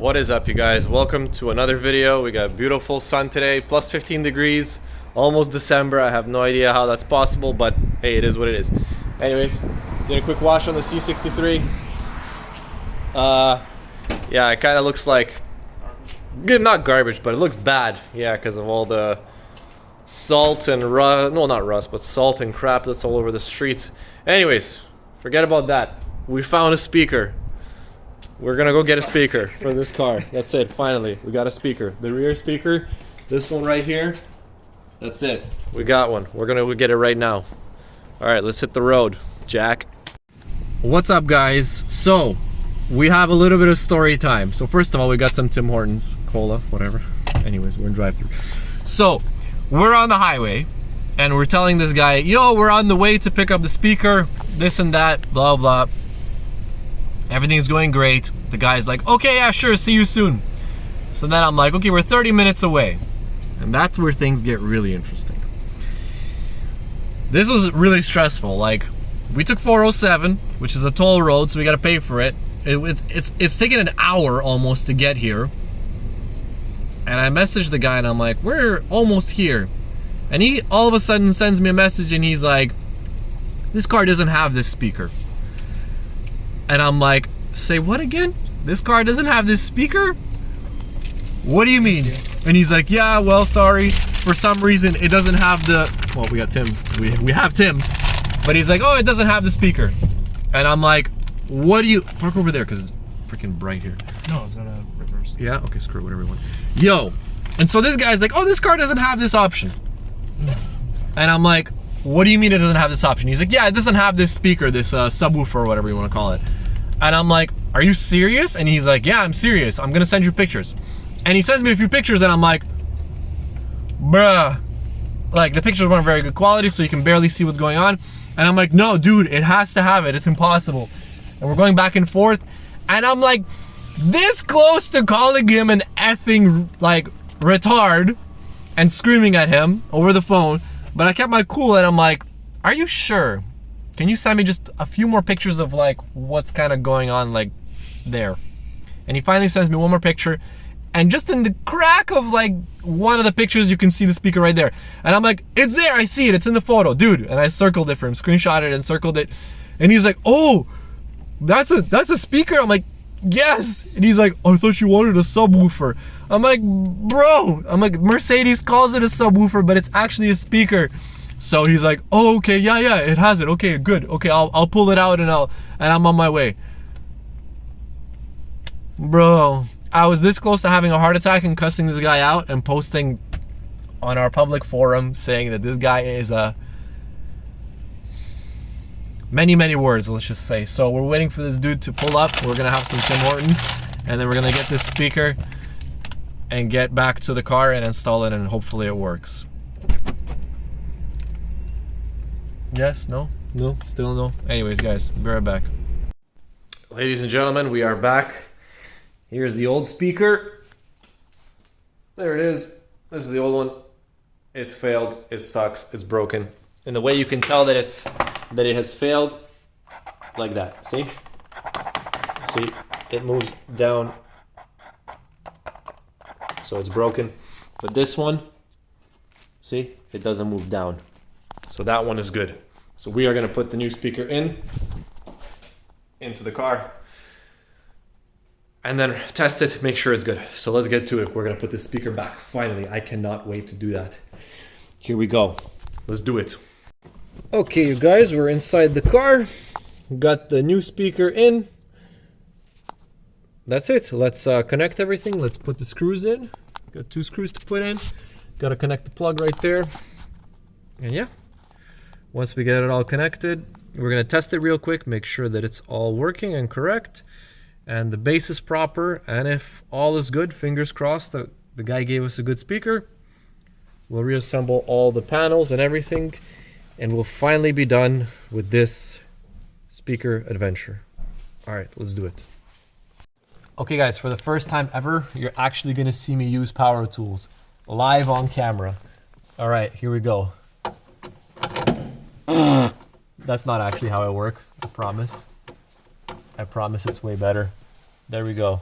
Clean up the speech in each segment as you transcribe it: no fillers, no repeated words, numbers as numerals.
What is up, you guys? Welcome to another video. We got beautiful sun today, plus 15 degrees, almost December. I have no idea how that's possible, but hey, it is what it is. Anyways, did a quick wash on the C63. Yeah, it kind of looks like not garbage, but it looks bad. Yeah, because of all the salt and rust. No, not rust, but salt and crap that's all over the streets. Anyways, forget about that. We found a speaker. We're gonna go get a speaker for this car. That's it, finally. We got a speaker. The rear speaker, this one right here. That's it. We got one. We're gonna get it right now. Alright, let's hit the road, Jack. What's up, guys? So, we have a little bit of story time. So first of all, we got some Tim Hortons, cola, whatever. Anyways, we're in drive-thru. So, we're on the highway, and we're telling this guy, yo, we're on the way to pick up the speaker, this and that, blah, blah. Everything's going great. The guy's like, okay, yeah, sure, see you soon. So then I'm like, okay, we're 30 minutes away. And that's where things get really interesting. This was really stressful. Like, we took 407, which is a toll road, so we gotta pay for it. It's taken an hour almost to get here. And I messaged the guy and I'm like, we're almost here. And he all of a sudden sends me a message and he's like, this car doesn't have this speaker. And I'm like, say what again? This car doesn't have this speaker? What do you mean? And he's like, yeah, well, sorry. For some reason, it doesn't have the... Well, we got Tim's. We have Tim's. But he's like, oh, it doesn't have the speaker. And I'm like, what do you... Park over there, because it's freaking bright here. No, it's not a reverse. Yeah? Okay, screw it, whatever you want. Yo. And so this guy's like, oh, this car doesn't have this option. And I'm like, what do you mean it doesn't have this option? He's like, yeah, it doesn't have this speaker, this subwoofer, or whatever you want to call it. And I'm like, are you serious? And he's like, yeah, I'm serious. I'm gonna send you pictures. And he sends me a few pictures and I'm like, bruh. Like, the pictures weren't very good quality, so you can barely see what's going on. And I'm like, no, dude, it has to have it. It's impossible. And we're going back and forth. And I'm like, this close to calling him an effing, like, retard and screaming at him over the phone. But I kept my cool and I'm like, are you sure? Can you send me just a few more pictures of like what's kind of going on like there? And he finally sends me one more picture, and just in the crack of like one of the pictures you can see the speaker right there. And I'm like, it's there, I see it, it's in the photo, dude. And I circled it for him, screenshotted it and circled it. And he's like, oh, that's a speaker? I'm like, yes. And he's like, oh, I thought you wanted a subwoofer. I'm like, bro, I'm like, Mercedes calls it a subwoofer, but it's actually a speaker. So he's like, oh, okay, yeah, it has it. Okay, good. Okay, I'll pull it out and I'm on my way. Bro, I was this close to having a heart attack and cussing this guy out and posting on our public forum saying that this guy is many words, let's just say. So we're waiting for this dude to pull up. We're gonna have some Tim Hortons and then we're gonna get this speaker and get back to the car and install it, and hopefully it works. Yes, no, still no. Anyways, guys, be right back. Ladies and gentlemen, we are back. Here's the old speaker. There it is. This is the old one. It's failed. It sucks. It's broken. And the way you can tell that it has failed, like that. See? See? It moves down. So it's broken. But this one, see? It doesn't move down. So that one is good. So we are gonna put the new speaker into the car and then test it, make sure it's good. So let's get to it. We're gonna put the speaker back. Finally, I cannot wait to do that. Here we go. Let's do it. Okay, you guys, we're inside the car. Got the new speaker in. That's it. Let's connect everything. Let's put the screws in. Got 2 screws to put in. Gotta connect the plug right there. And yeah. Once we get it all connected, we're gonna test it real quick, make sure that it's all working and correct, and the base is proper, and if all is good, fingers crossed that the guy gave us a good speaker, we'll reassemble all the panels and everything, and we'll finally be done with this speaker adventure. All right, let's do it. Okay guys, for the first time ever, you're actually gonna see me use power tools, live on camera. All right, here we go. That's not actually how I work, I promise. I promise it's way better. There we go.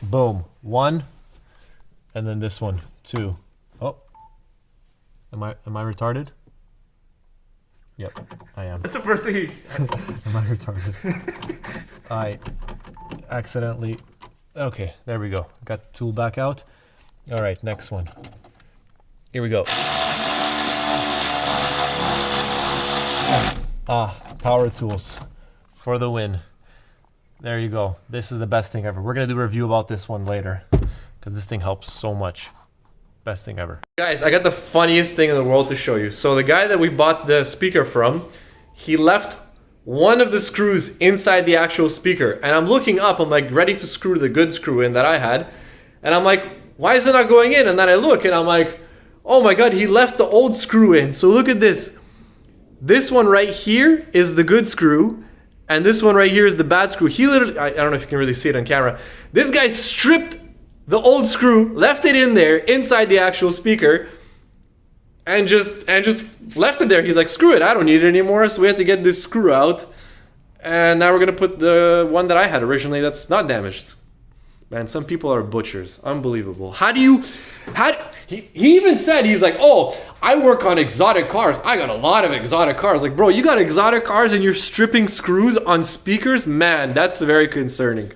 Boom. 1. And then this one. 2. Oh. Am I retarded? Yep, I am. That's the first thing he said. Am I retarded? I accidentally... Okay, there we go. Got the tool back out. All right, next one. Here we go. Power tools for the win. There you go. This is the best thing ever. We're gonna do a review about this one later because this thing helps so much. Best thing ever. Guys, I got the funniest thing in the world to show you. So the guy that we bought the speaker from, he left one of the screws inside the actual speaker. And I'm looking up, I'm like ready to screw the good screw in that I had. And I'm like, why is it not going in? And then I look and I'm like, oh my God, he left the old screw in. So look at this. This one right here is the good screw. And this one right here is the bad screw. He literally, I don't know if you can really see it on camera. This guy stripped the old screw, left it in there, inside the actual speaker, and just left it there. He's like, screw it, I don't need it anymore. So we had to get this screw out. And now we're gonna put the one that I had originally that's not damaged. Man, some people are butchers. Unbelievable. He even said, he's like, oh, I work on exotic cars. I got a lot of exotic cars. Like, bro, you got exotic cars and you're stripping screws on speakers? Man, that's very concerning.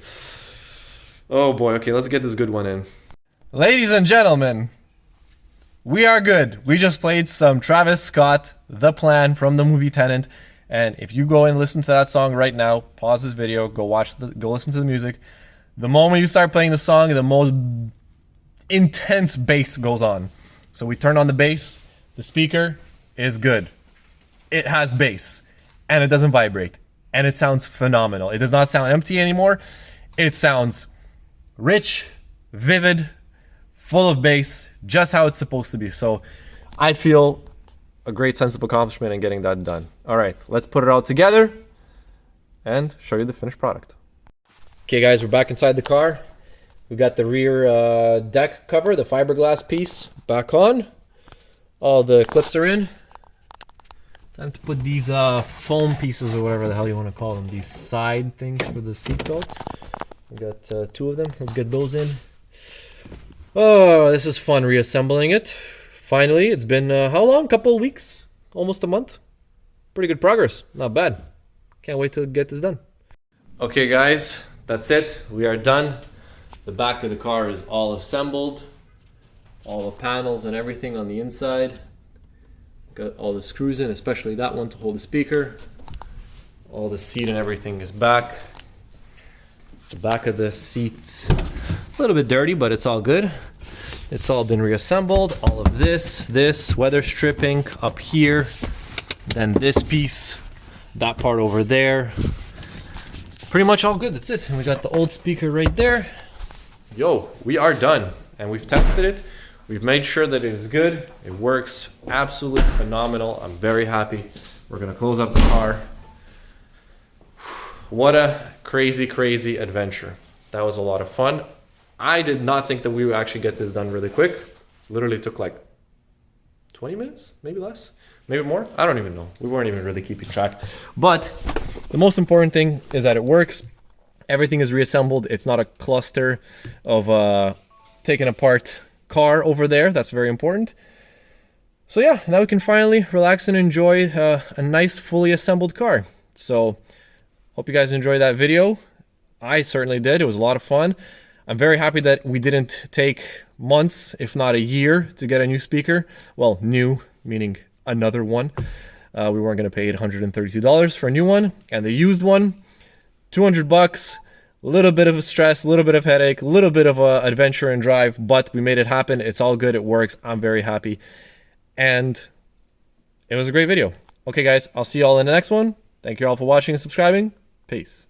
Oh boy, okay, let's get this good one in. Ladies and gentlemen, we are good. We just played some Travis Scott, The Plan from the movie Tenet. And if you go and listen to that song right now, pause this video, go listen to the music. The moment you start playing the song, the most intense bass goes on. So we turn on the bass, the speaker is good. It has bass, and it doesn't vibrate, and it sounds phenomenal. It does not sound empty anymore. It sounds rich, vivid, full of bass, just how it's supposed to be. So I feel a great sense of accomplishment in getting that done. All right, let's put it all together and show you the finished product. Okay guys, we're back inside the car. We've got the rear deck cover, the fiberglass piece, back on. All the clips are in. Time to put these foam pieces, or whatever the hell you want to call them, these side things for the seatbelt. We got 2 of them. Let's get those in. Oh, this is fun reassembling it. Finally, it's been how long? Couple of weeks? Almost a month? Pretty good progress. Not bad. Can't wait to get this done. Okay guys, that's it. We are done. The back of the car is all assembled. All the panels and everything on the inside. Got all the screws in, especially that one to hold the speaker. All the seat and everything is back. The back of the seat's a little bit dirty, but it's all good. It's all been reassembled. All of this weather stripping up here. Then this piece, that part over there. Pretty much all good, that's it. And we got the old speaker right there. Yo, we are done. And we've tested it. We've made sure that it is good. It works absolutely phenomenal. I'm very happy. We're gonna close up the car. What a crazy, crazy adventure. That was a lot of fun. I did not think that we would actually get this done really quick. Literally took like 20 minutes, maybe less, maybe more. I don't even know. We weren't even really keeping track. But the most important thing is that it works. Everything is reassembled. It's not a cluster of taken apart car over there. That's very important. So yeah, now we can finally relax and enjoy a nice fully assembled car. So hope you guys enjoyed that video. I certainly did. It was a lot of fun. I'm very happy that we didn't take months, if not a year, to get a new speaker. Well, new, meaning another one. We weren't going to pay $132 for a new one. And the used one, $200. A little bit of a stress, a little bit of headache, a little bit of a adventure and drive, but we made it happen. It's all good. It works. I'm very happy. And it was a great video. Okay, guys, I'll see you all in the next one. Thank you all for watching and subscribing. Peace.